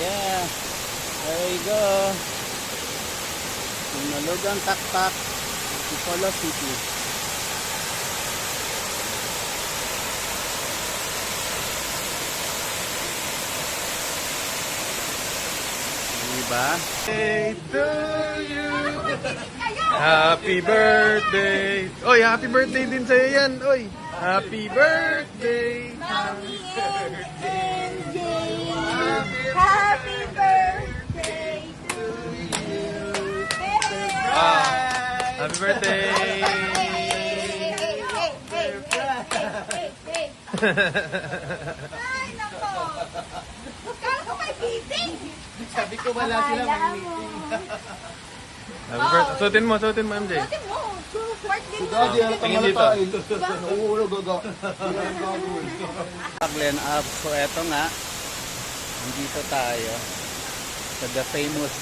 Yeah. There you go. Hinulugang taktak. Antipolo City. Diba? Birthday to you. Happy birthday. Oy, happy birthday din sa'yo yan. Oy, happy birthday. Happy birthday to you. Happy birthday. Ay, nako. Kala ko may meeting. Sabi ko wala sila may meeting. Happy birthday. Suotin mo, MJ. Buti mo. Birthday mo. Daddy, ano Tingin dito. Nauulo, gaga. Glen up. So eto nga. Nandito tayo sa the famous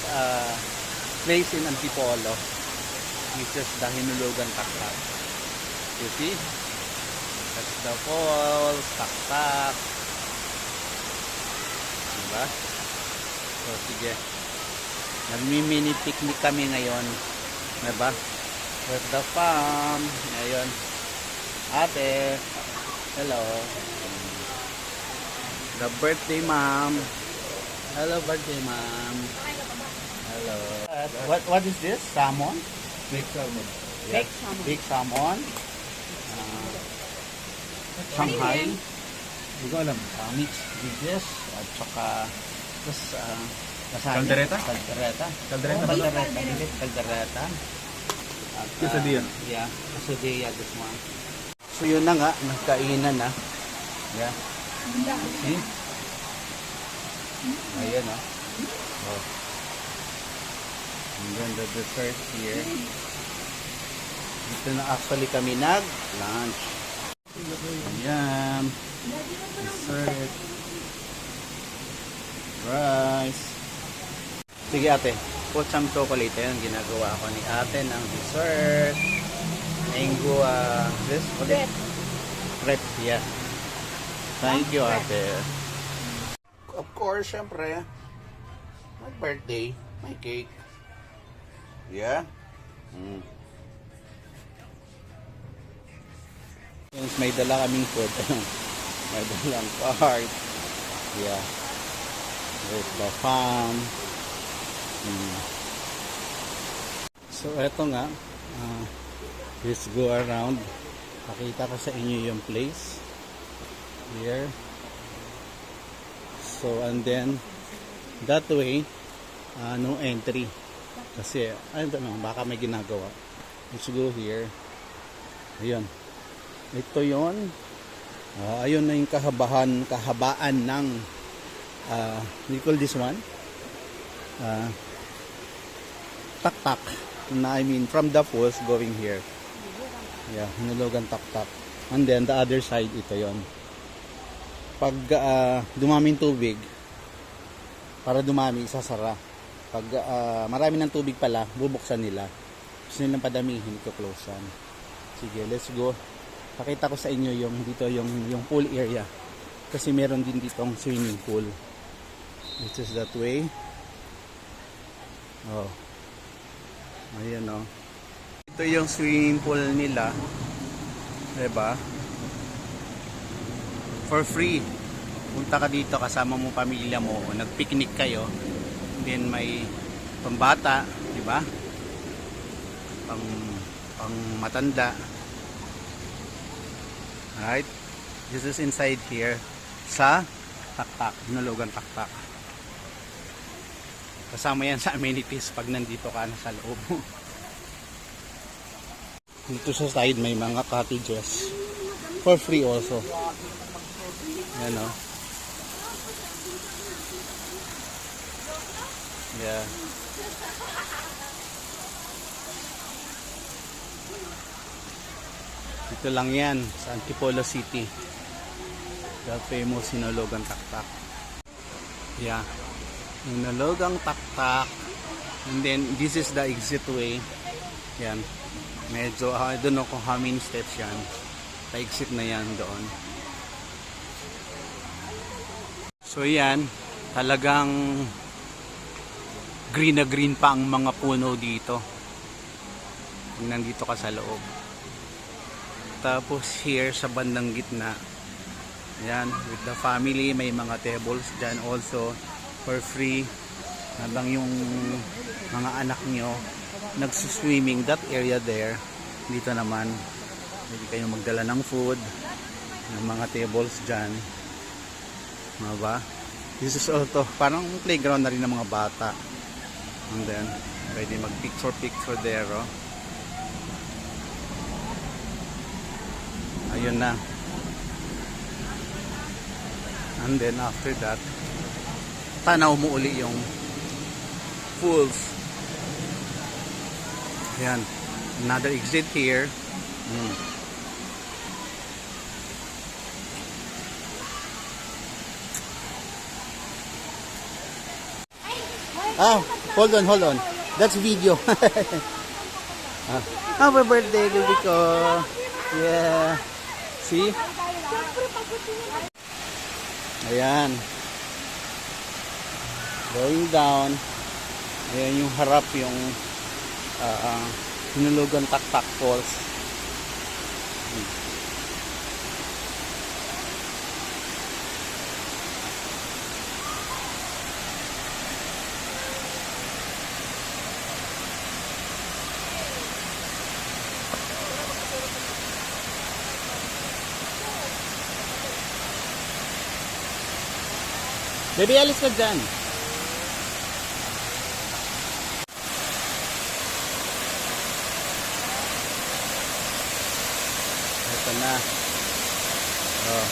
place in Antipolo, which is the Hinulugan Taktak. You see? That's the falls, Taktak. Diba? So sige. Nagmi-mini picnic kami ngayon. Diba? With the farm. Ngayon. Ate. Hello. The birthday mom. Hello birthday mom. Hello. What is this? Salmon? Baked salmon. Yeah. Big salmon. Shanghai. Hindi ko alam. Mixed dishes. At saka lasagna. Caldereta? Caldereta. Caldereta ba? Caldereta. At, Quesadilla. Yeah. Quesadilla this one. So yun na nga. Nagkainan na. Yeah. See? Ayan o. Oh. And then the dessert here. Dito na actually kami nag-lunch. Ayan. Dessert. Rice. Sige ate. Put some chocolate. Ayan ginagawa ko ni ate ng dessert. Mango, this? Bread. Bread, yeah. Thank you ate. Of course, syempre, my birthday, my cake. Yeah. Since may dala kaming food, may dalang card. Yeah. There's the farm. So, eto nga. Let's go around. Pakita ko sa inyo yung place. Here. So, and then, that way, no entry. Kasi, I don't know, baka may ginagawa. Let's go here. Ayun. Ito yon. Ayun na yung kahabaan ng, we call this one, taktak. I mean, from the falls going here. Yeah, Hinulugan Taktak. And then, the other side, ito yon. Pag dumaming tubig, para dumami, isasara. Pag marami ng tubig pala, bubuksan nila. Gusto nilang padamihin, ito-closean. Sige, let's go. Pakita ko sa inyo yung dito yung pool area. Kasi meron din ditong swimming pool. This is that way. Oh. Ayan oh. Ito yung swimming pool nila. Diba? For free. Punta ka dito kasama mo pamilya mo, nagpicnic kayo, then may pambata, di ba? Pang matanda. Right? This is inside here sa Taktak, Hinulugan Taktak. Kasama yan sa amenities pag nandito ka na sa loob. Dito sa side may mga cottages for free also. Yan o. Yeah. Dito lang yan sa Antipolo City. The famous Hinulugan Taktak. Yeah. Hinulugan Taktak. And then this is the exit way. Yan. Medyo, I don't know kung how many steps yan. Pa-exit na yan doon. So yan, Talagang green na green pa ang mga puno dito. Nandito ka sa loob. Tapos here sa bandang gitna, yan, with the family, may mga tables dyan also for free. Habang yung mga anak nyo nagsuswimming, that area there, dito naman, pwede kayo magdala ng food, ng mga tables dyan. Diba? This is also, parang playground na rin ng mga bata. And then, pwede mag-picture there, oh. Ayun na. And then after that, tanaw mo uli yung pools. Ayan. Another exit here. Hold on. That's video. Happy birthday, baby ko. Yeah. See? Ayan. Going down. Ayan yung harap, yung Hinulugan Taktak Falls. Baby, alis ka dyan. Ito na. Oh.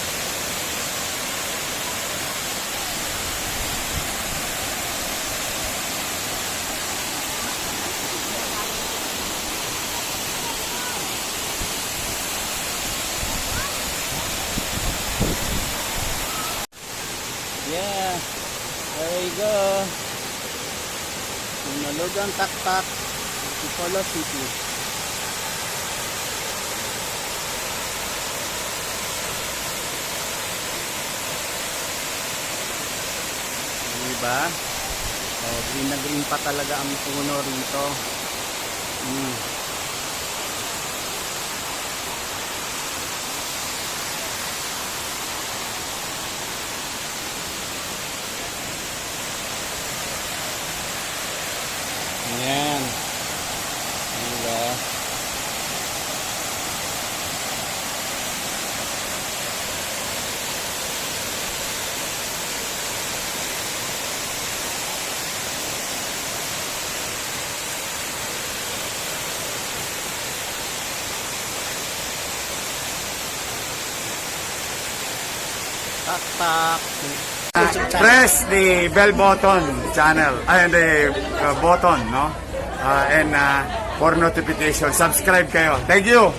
Yeah, there you go. Hinulugan Taktak, Antipolo City. Diba? Oh, green na green pa talaga ang puno rito. Ayan. Diba? Taktak. Press the bell button channel and the button, no? And for notification, subscribe kayo. Thank you.